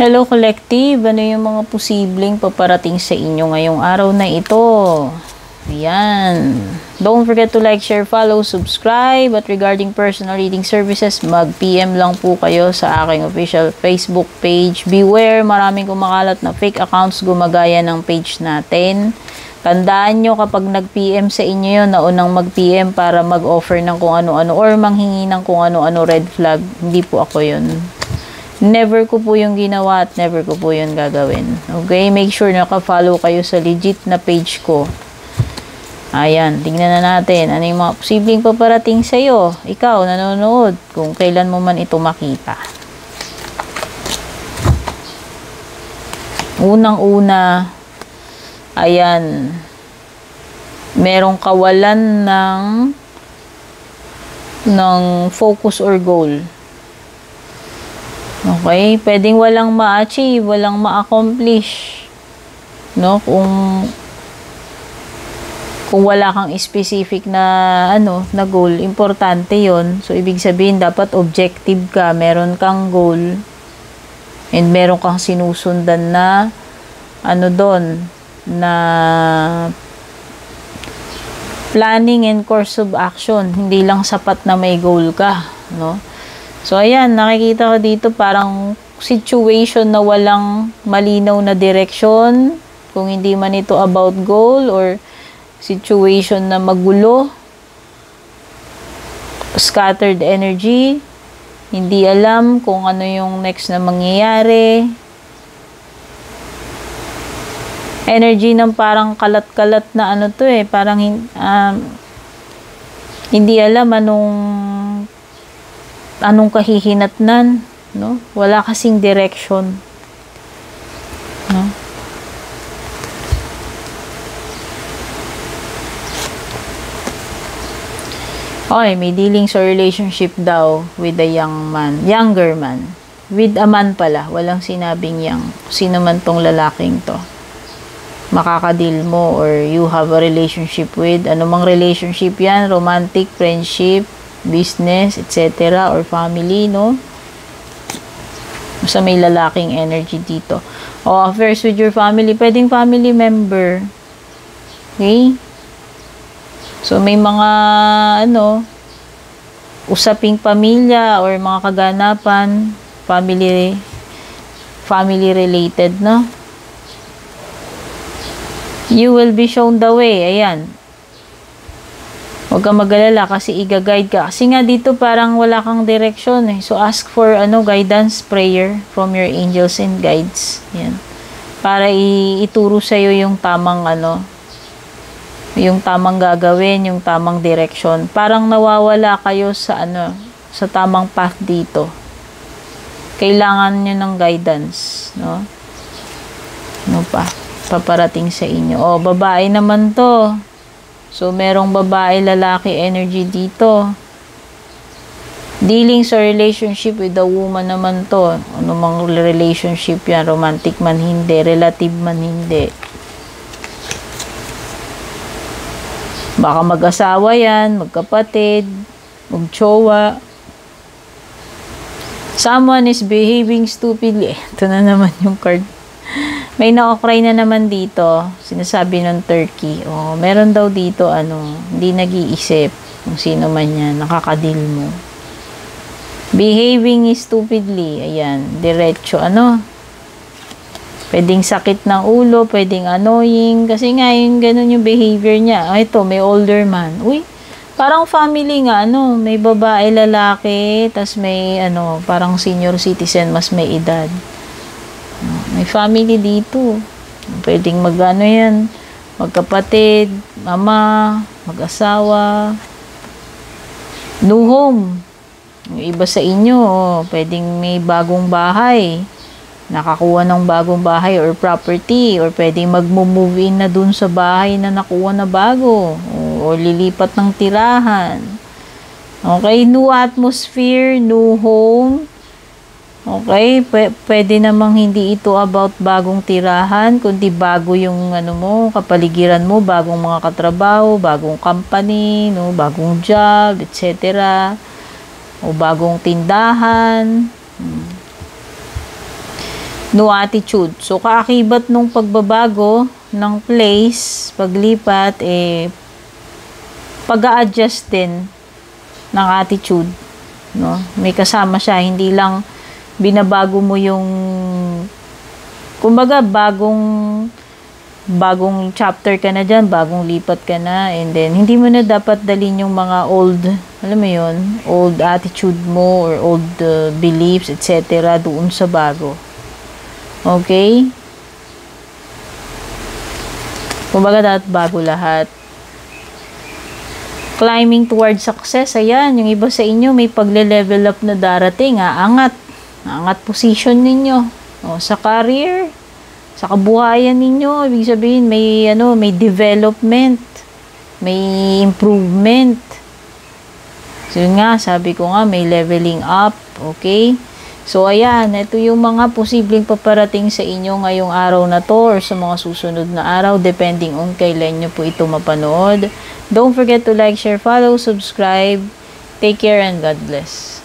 Hello Collective, ano yung mga posibleng paparating sa inyo ngayong araw na ito? Ayan. Don't forget to like, share, follow, subscribe. At regarding personal reading services, mag-PM lang po kayo sa aking official Facebook page. Beware, maraming kumakalat na fake accounts gumagaya ng page natin. Tandaan nyo kapag nag-PM sa inyo yun, naunang mag-PM para mag-offer ng kung ano-ano or manghingi ng kung ano-ano red flag. Hindi po ako yun. Never ko po yung ginawa at never ko po yun gagawin. Okay? Make sure naka-follow kayo sa legit na page ko. Ayan. Tingnan na natin. Ano yung mga posibleng paparating sa'yo? Ikaw, nanonood. Kung kailan mo man ito makita. Unang-una, ayan. Merong kawalan ng focus or goal. Okay, pwedeng walang ma-achieve, walang ma-accomplish. No, kung wala kang specific na na goal, importante 'yon. So ibig sabihin dapat objective ka, meron kang goal and meron kang sinusundan na doon na planning and course of action. Hindi lang sapat na may goal ka, no? So, ayan, nakikita ko dito parang situation na walang malinaw na direction. Kung hindi man ito about goal or situation na magulo. Scattered energy. Hindi alam kung ano yung next na mangyayari. Energy ng parang kalat-kalat na parang hindi alam anong kahihinatnan, no? Wala kasing direction, no? Okay, may dealing sa relationship daw with a younger man. With a man pala, walang sinabing young. Sino man tong lalaking to. Makakadil mo or you have a relationship with. Ano mang relationship yan, romantic, friendship, business, etc. or family, no? Basta may lalaking energy dito. O, affairs with your family. Pwedeng family member. Okay? So, may mga, usaping pamilya or mga kaganapan, family related, no? You will be shown the way. Ayan. Huwag kang mag-alala kasi i-guide ka. Kasi nga dito parang wala kang direction eh. So ask for guidance prayer from your angels and guides. Yan. Para ituro sa iyo yung tamang yung tamang gagawin, yung tamang direction. Parang nawawala kayo sa sa tamang path dito. Kailangan niyo ng guidance, no? Ano pa? Paparating sa inyo. O, babae naman to. So, merong babae, lalaki energy dito. Dealing sa relationship with a woman naman to. Ano mang relationship yan, romantic man hindi, relative man hindi. Baka mag-asawa yan, magkapatid, magtsowa. Someone is behaving stupidly. Ito na naman yung card. May na-okray na naman dito, sinasabi ng Turkey. Oh, meron daw dito, hindi nag-iisip kung sino man yan, nakakadil mo. Behaving stupidly, ayan, diretso, pwedeng sakit ng ulo, pwedeng annoying, kasi nga yun, ganun yung behavior niya. Ito, may older man. Uy, parang family nga, may babae, lalaki, tas may, parang senior citizen, mas may edad. May family dito. Pwedeng yan, magkapatid, mama, mag-asawa, new home. Yung iba sa inyo, pwedeng may bagong bahay, nakakuha ng bagong bahay or property, or pwedeng mag-move in na dun sa bahay na nakuha na bago, o lilipat ng tirahan. Okay, new atmosphere, new home. Okay, pwede namang hindi ito about bagong tirahan, kundi bago yung kapaligiran mo, bagong mga katrabaho, bagong company, bagong job, etc. O bagong tindahan. no attitude. So, kaakibat nung pagbabago ng place, paglipat, pag-a-adjust din ng attitude. No? May kasama siya, hindi lang binabago mo yung, kumbaga, bagong chapter ka na dyan, bagong lipat ka na, and then, hindi mo na dapat dalhin yung mga old, alam mo yun, old attitude mo, or old beliefs, etc. doon sa bago. Okay? Kumbaga, dapat bago lahat. Climbing towards success, ayan, yung iba sa inyo, may pagle-level up na darating, aangat position ninyo, sa career, sa kabuhayan ninyo, ibig sabihin may development, may improvement. So yun nga, sabi ko nga may leveling up, okay? So ayan, ito yung mga posibleng paparating sa inyo ngayong araw na to or sa mga susunod na araw depending on kailan nyo po ito mapanood. Don't forget to like, share, follow, subscribe. Take care and God bless.